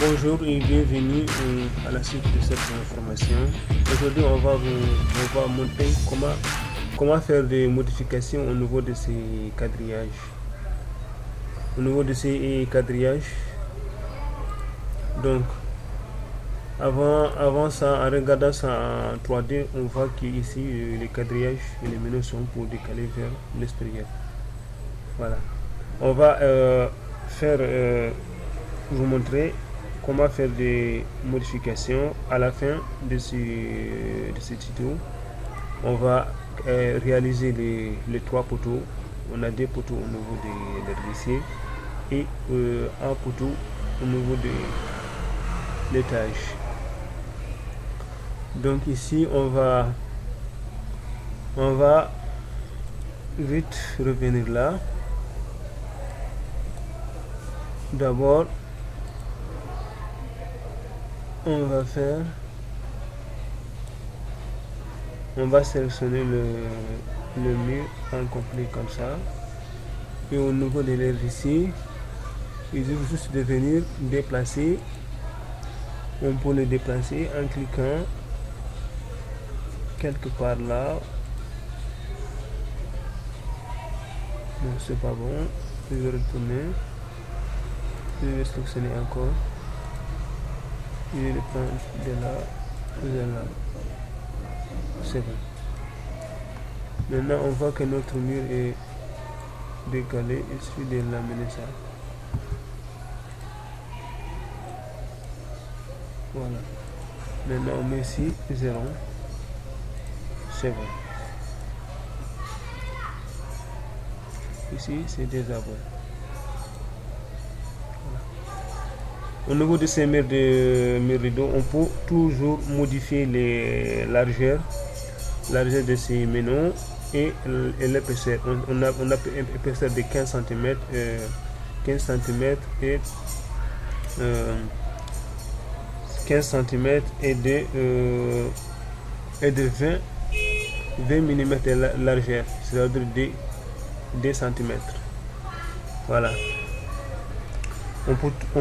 Bonjour et bienvenue à la suite de cette formation. Aujourd'hui, on va montrer comment faire des modifications au niveau de ces quadrillages. Au niveau de ces quadrillages, donc avant ça, en regardant ça en 3D, on voit qu'ici les quadrillages et les menus sont pour décaler vers l'extérieur. Voilà. On va vous montrer comment faire des modifications à la fin de ce tuto. On va réaliser les trois poteaux. On a deux poteaux au niveau de l'adressier et un poteau au niveau de l'étage. Donc ici on va vite revenir là. D'abord on va sélectionner le mur en complet comme ça, et au niveau de l'air ici il suffit juste de venir déplacer. On peut le déplacer en cliquant quelque part là. Non, c'est pas bon, je vais retourner, je vais sélectionner encore, je vais le prendre de là vers là. C'est bon. Maintenant on voit que notre mur est décalé, il suffit de l'amener ça. Voilà. Maintenant on met ici 0. C'est bon. Ici c'est déjà bon. Voilà. Au niveau de ces murs rideaux, on peut toujours modifier les largeurs de ces menus et l'épaisseur. On a une épaisseur de 15 cm, 15 cm et 15 cm et de 20 mm de largeur, c'est-à-dire 2 cm. Voilà. On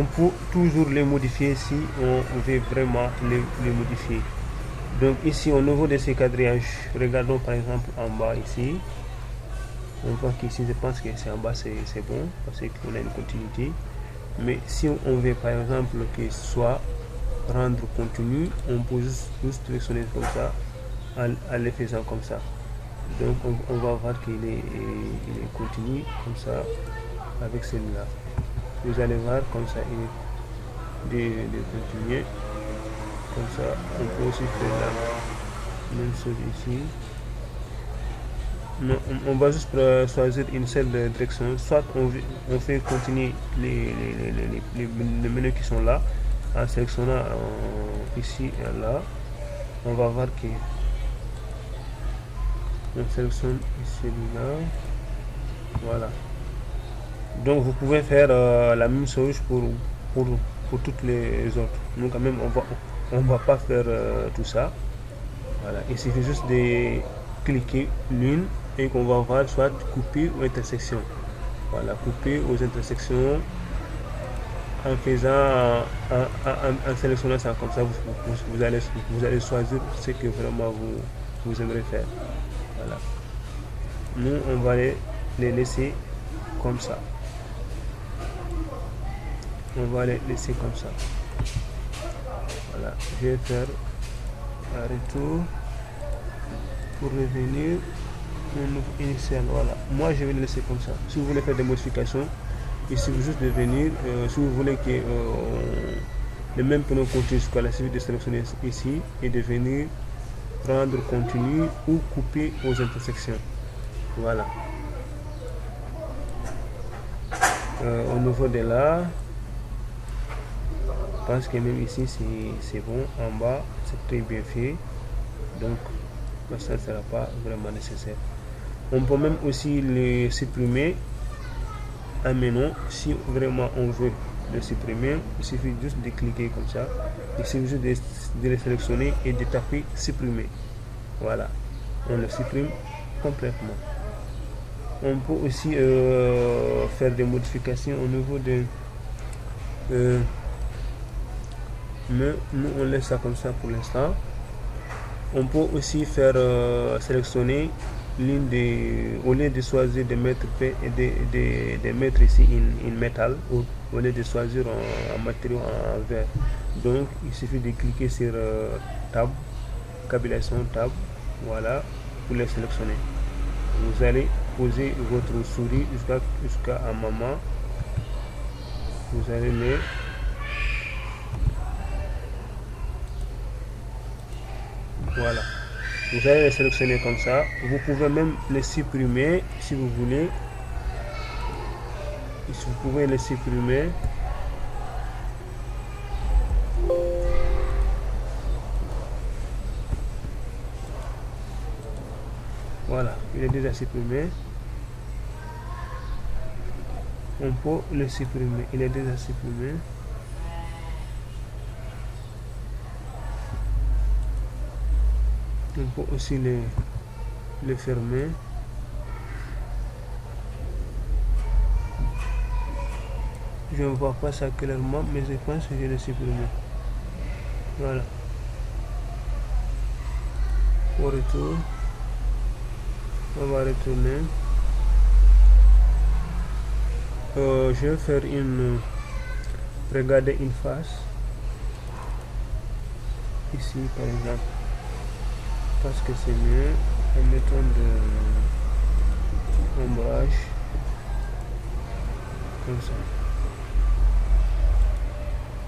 peut toujours les modifier si on veut vraiment les modifier. Donc ici au niveau de ces quadrillages, regardons par exemple en bas ici. On voit qu'ici je pense que c'est en bas c'est bon parce qu'on a une continuité. Mais si on veut par exemple que ce soit rendre continu, on peut juste sélectionner comme ça en les faisant comme ça. Donc on va voir qu'il est continu comme ça avec celui-là. Vous allez voir comme ça il est de continuer. Comme ça on peut aussi faire la même chose ici. Non, on va juste choisir une seule direction. Soit on fait continuer les menus qui sont là en sélectionnant ici et là. On va voir que on sélectionne celui-là. Voilà. Donc vous pouvez faire la même chose pour toutes les autres. Donc quand même on va pas faire tout ça. Voilà. Il suffit juste de cliquer l'une et qu'on va voir soit couper ou intersection. Voilà, couper aux intersections en faisant en sélectionnant ça comme ça, vous allez choisir ce que vraiment vous aimeriez faire. Voilà. Nous on va les laisser comme ça. On va les laisser comme ça. Voilà, je vais faire un retour pour revenir au niveau initial. Voilà, moi je vais le laisser comme ça. Si vous voulez faire des modifications, il suffit juste de venir. Si vous voulez que le même panneau continue jusqu'à la suite de sélectionner ici et de venir prendre continu ou couper aux intersections. Voilà. Au niveau de là, je pense que même ici c'est bon. En bas c'est très bien fait, donc ça ne sera pas vraiment nécessaire. On peut même aussi les supprimer en menu. Si vraiment on veut le supprimer, il suffit juste de cliquer comme ça, il suffit juste de les sélectionner et de taper supprimer. Voilà, on le supprime complètement. On peut aussi faire des modifications au niveau de mais nous on laisse ça comme ça pour l'instant. On peut aussi faire sélectionner l'une des, au lieu de choisir de mettre de mettre ici une métal, au lieu de choisir un matériau en verre. Donc il suffit de cliquer sur tab, cabulation tab, voilà, pour les sélectionner. Vous allez poser votre souris jusqu'à un moment, vous allez les voilà, vous allez les sélectionner comme ça. Vous pouvez même les supprimer si vous voulez. Vous pouvez les supprimer. Voilà, il est déjà supprimé. On peut le supprimer, il est déjà supprimé. On peut aussi le fermer. Je ne vois pas ça clairement, mais je pense que je l'ai supprimé. Voilà. Au retour, on va retourner. Je vais faire regarder une face. Ici par exemple. Parce que c'est mieux. Mettons de ombrage. Comme ça.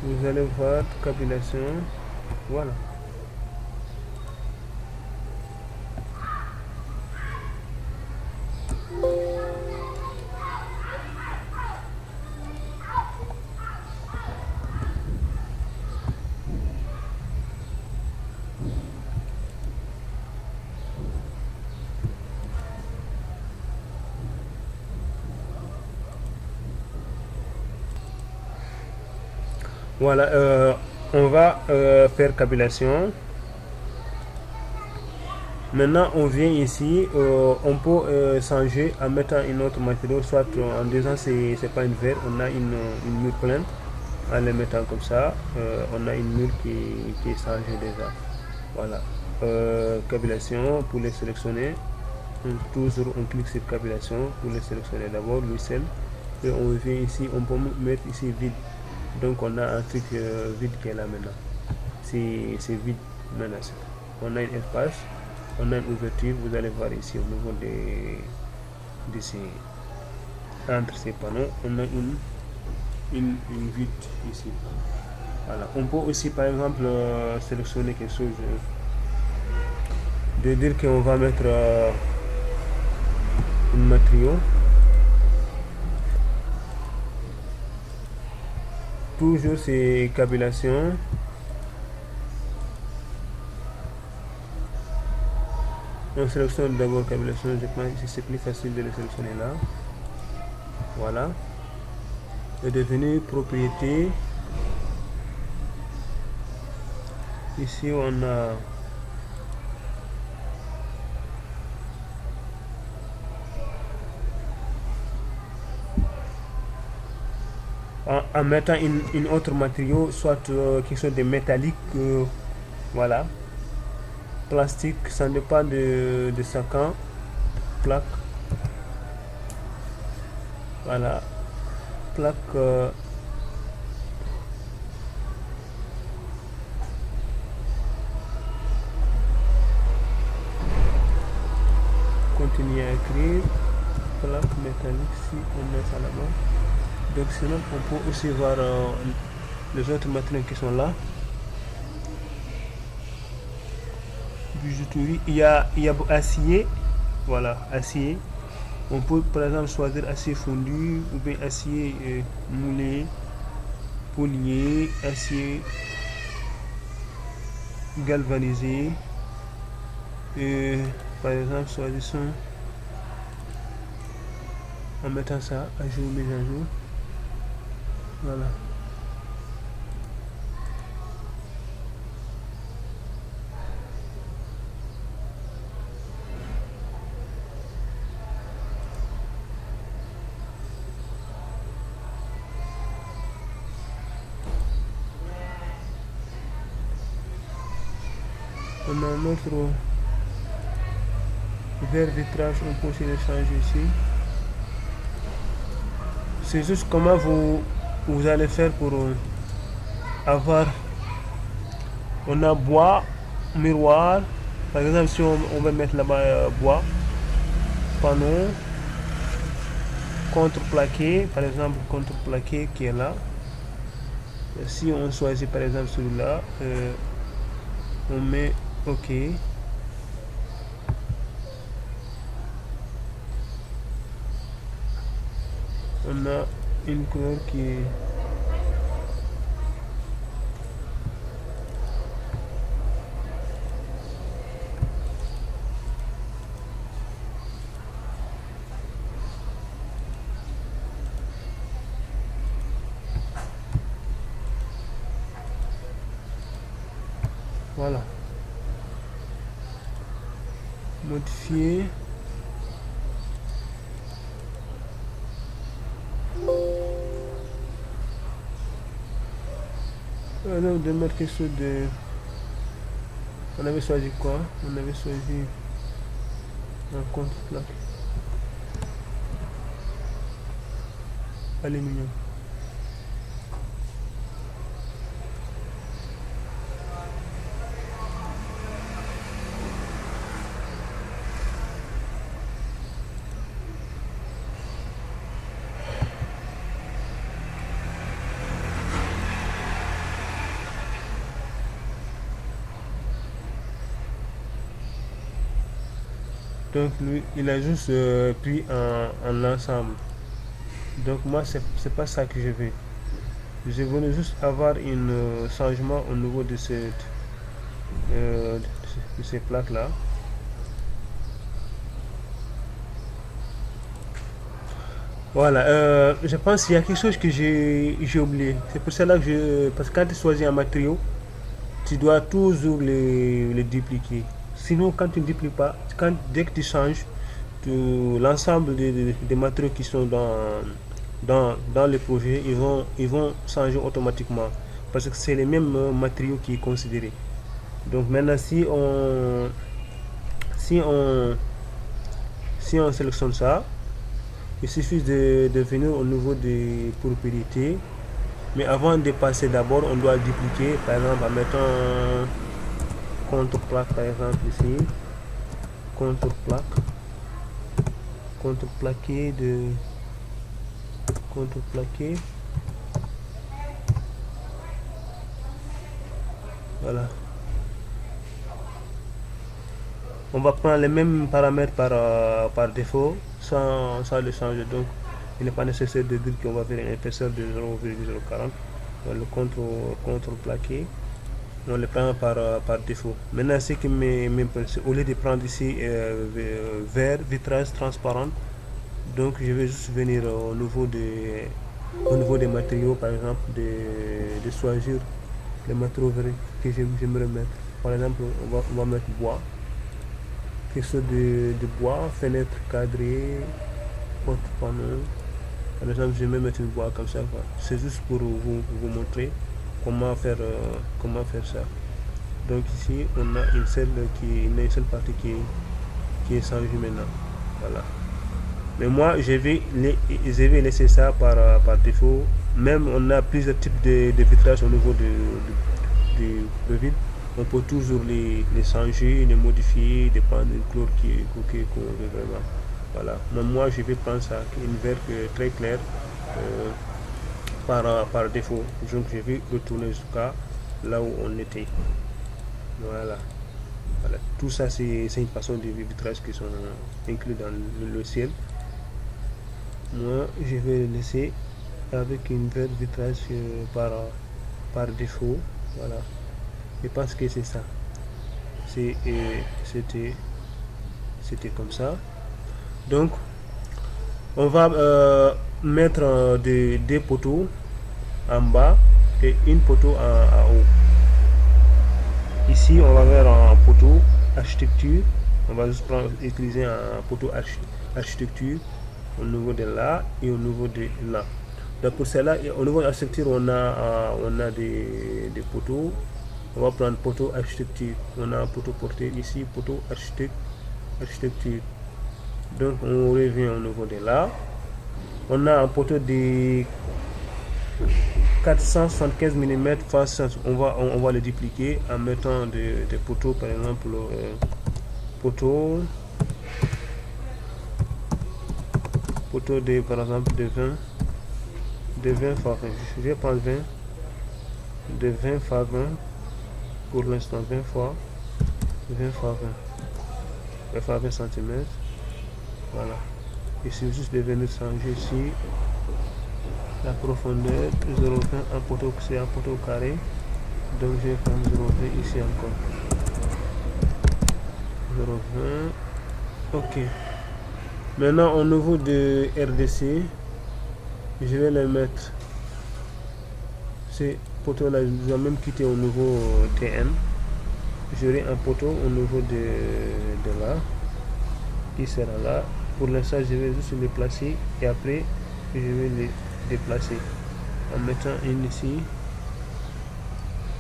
Vous allez voir cabulation. Voilà. Voilà, on va faire cabulation. Maintenant, on vient ici, on peut changer en mettant une autre matériau, soit en disant c'est pas une verre, on a une mur pleine. En les mettant comme ça, on a une mur qui est changée déjà. Voilà, cabulation pour les sélectionner. Toujours on clique sur cabulation pour les sélectionner d'abord, le sel. Et on vient ici, on peut mettre ici vide. Donc on a un truc vide qui est là maintenant. C'est vide maintenant. On a une espace, on a une ouverture. Vous allez voir ici au niveau de ces, entre ces panneaux, on a une vide ici. Voilà. On peut aussi par exemple sélectionner quelque chose de dire qu'on va mettre un matériau. Toujours c'est cabulation. On sélectionne d'abord cabulation, je pense que c'est plus facile de le sélectionner là. Voilà. Et devenu propriété. Ici on a en mettant une autre matériau, soit quelque chose de métallique, voilà, plastique, ça dépend de chacun, plaque, voilà, plaque, continuer à écrire, plaque métallique, si on met ça là-bas. Donc sinon on peut aussi voir les autres matériaux qui sont là. Bijouterie, il y a acier, voilà, acier. On peut par exemple choisir acier fondu ou bien acier moulé, polier, acier galvanisé. Par exemple choisissons en mettant ça à jour, mise à jour. Voilà. On a notre verre vitrage, on peut aussi le changer ici. C'est juste comment vous allez faire pour avoir. On a bois, miroir. Par exemple, si on va mettre là-bas bois, panneau, contreplaqué, par exemple, contreplaqué qui est là. Si on choisit par exemple celui-là, on met OK. On a une couleur qui est voilà. Modifier. Donc de mettre quelque chose de. On avait choisi quoi? On avait choisi un contre-plaque. Aluminium. Donc lui, il a juste pris en ensemble. Donc moi, c'est pas ça que je veux. Je voulais juste avoir un changement au niveau de ces plaques là. Voilà, je pense qu'il y a quelque chose que j'ai oublié. C'est pour cela que parce que quand tu choisis un matériau, tu dois toujours le dupliquer. Sinon, quand tu ne dupliques pas, dès que tu changes, l'ensemble des matériaux qui sont dans le projet, ils vont changer automatiquement. Parce que c'est les mêmes matériaux qui sont considérés. Donc maintenant, si on sélectionne ça, il suffit de venir au niveau des propriétés. Mais avant de passer d'abord, on doit dupliquer, par exemple, en mettant contreplaque, par exemple, ici. Contreplaqué. Voilà. On va prendre les mêmes paramètres par défaut sans le changer. Donc, il n'est pas nécessaire de dire qu'on va faire une épaisseur de 0,040. Le contreplaqué, on le prend par défaut. Maintenant, ce qui m'intéresse, au lieu de prendre ici verre, vitrage transparent, donc je vais juste venir au niveau des matériaux, par exemple, de choisir les matériaux que j'aimerais mettre. Par exemple, on va mettre bois, quelque chose de bois, fenêtre cadrée, porte-panneau. Par exemple, je vais mettre une bois comme ça. C'est juste pour vous montrer comment faire ça. Donc ici, on a une seule partie qui est changée maintenant. Voilà. Mais moi, je vais laisser ça par défaut. Même on a plusieurs types de vitrages au niveau de vide. On peut toujours les changer, les modifier, dépendre d'une couleur qu'on veut vraiment. Voilà. Mais moi, je vais prendre ça, une vert très claire par défaut. Donc, je vais retourner jusqu'à là où on était. Voilà. Voilà. Tout ça, c'est une façon de vitrage qui sont inclus dans le ciel. Moi, je vais le laisser avec une vert vitrage par défaut. Voilà. Je pense que c'est ça. C'était comme ça. Donc, on va mettre des poteaux en bas et une poteau en haut. Ici, on va faire un poteau architecture. On va juste utiliser un poteau architecture au niveau de là et au niveau de là. Donc pour cela, au niveau de l'architecture, on a des poteaux On va prendre poteau architecture. On a un poteau porté ici, poteau architecture. Donc on revient au niveau de là. On a un poteau de 475 mm face. On va le dupliquer en mettant des poteaux, par exemple poteau de, par exemple, de 20 fois 20. Je vais prendre 20 de 20 fois 20 pour l'instant, 20 fois 20 fois 20 cm. Voilà. Ici, juste de venir changer ici la profondeur 0,20 un poteau, c'est un poteau carré. Donc je vais prendre 0,20 ici encore. 0,20. Ok. Maintenant au niveau de RDC, je vais les mettre. Ces poteaux là, je vais même quitter au niveau TN. J'aurai un poteau au niveau de là. Qui sera là. Pour l'instant, je vais juste les placer et après, je vais les déplacer en mettant une ici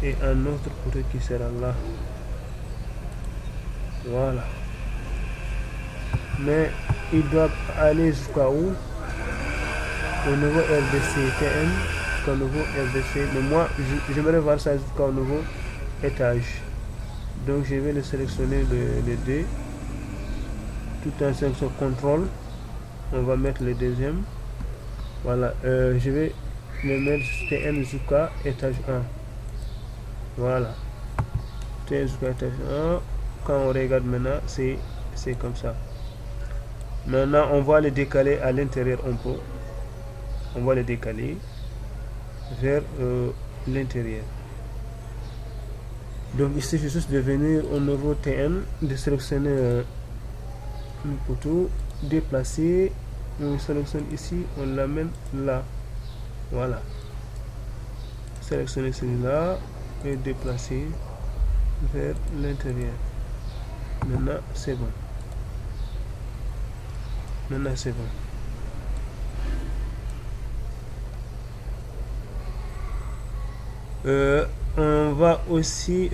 et un autre poteau qui sera là. Voilà. Mais il doit aller jusqu'à où? Au niveau RDC TN, jusqu'au niveau RDC. Mais moi, j'aimerais voir ça jusqu'au nouveau étage. Donc, je vais le sélectionner les deux. Tout en sélection contrôle. On va mettre le deuxième. Voilà. Je vais le mettre TN jusqu'à étage 1. Voilà. TN jusqu'à étage 1. Quand on regarde maintenant, c'est comme ça. Maintenant, on va le décaler à l'intérieur un peu. On va le décaler vers l'intérieur. Donc, il suffit juste de venir au niveau TN, de sélectionner un poteau, déplacer. On sélectionne ici, on l'amène là. Voilà. Sélectionner celui-là et déplacer vers l'intérieur. Maintenant, c'est bon. Maintenant, c'est bon. On va aussi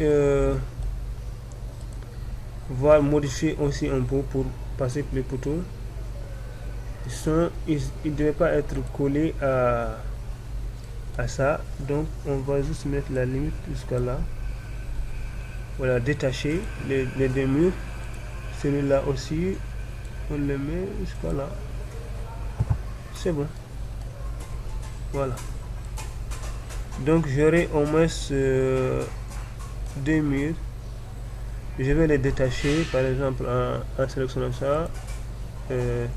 modifier aussi un peu pour passer les poteaux. Ils ne devaient pas être collés à ça. Donc, on va juste mettre la limite jusqu'à là. Voilà, détacher les deux murs. Celui-là aussi, on le met jusqu'à là. C'est bon. Voilà. Donc j'aurai au moins deux murs. Je vais les détacher, par exemple en sélectionnant ça. Je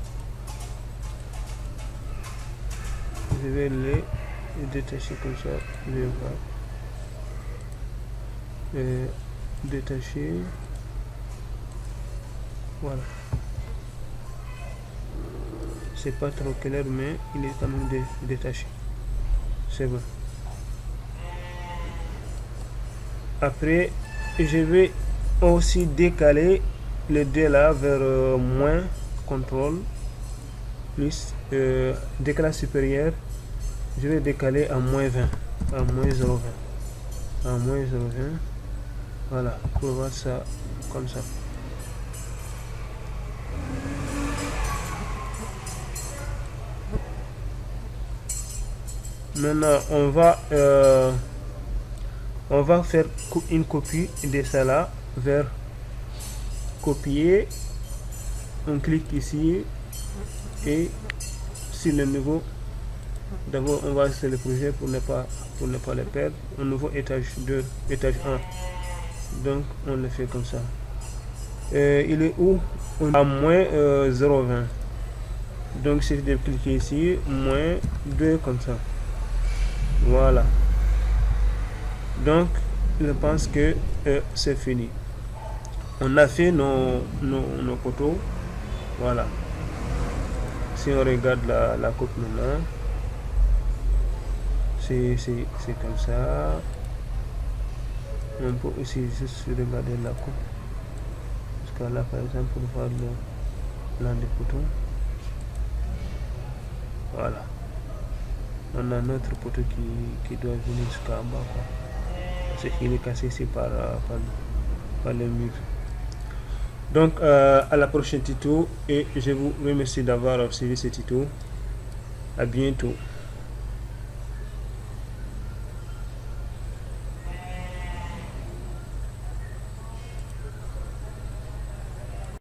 vais les détacher comme ça. Je vais voir. Détacher. Voilà. C'est pas trop clair, mais il est quand même détaché. C'est bon. Après, je vais aussi décaler les deux là vers moins contrôle plus décalage supérieur. Je vais décaler à moins 20, à moins 0,20, à moins 0,20. Voilà, pour voir ça comme ça. Maintenant, on va faire une copie de ça là vers copier. On clique ici et sur le nouveau. D'abord, on va essayer le projet pour ne pas le perdre. Au nouveau étage 2, étage 1. Donc, on le fait comme ça. Il est où? À moins 0,20. Donc, c'est de cliquer ici, moins 2 comme ça. Voilà. Donc, je pense que c'est fini. On a fait nos poteaux. Voilà. Si on regarde la coupe maintenant, c'est comme ça. On peut aussi juste regarder la coupe. Jusqu'à là, par exemple, pour voir le plan des poteaux. Voilà. On a notre poteau qui doit venir jusqu'à bas, quoi. c'est fini, cassé ici par le mur. Donc à la prochaine tuto, et je vous remercie d'avoir suivi ce tuto. À bientôt.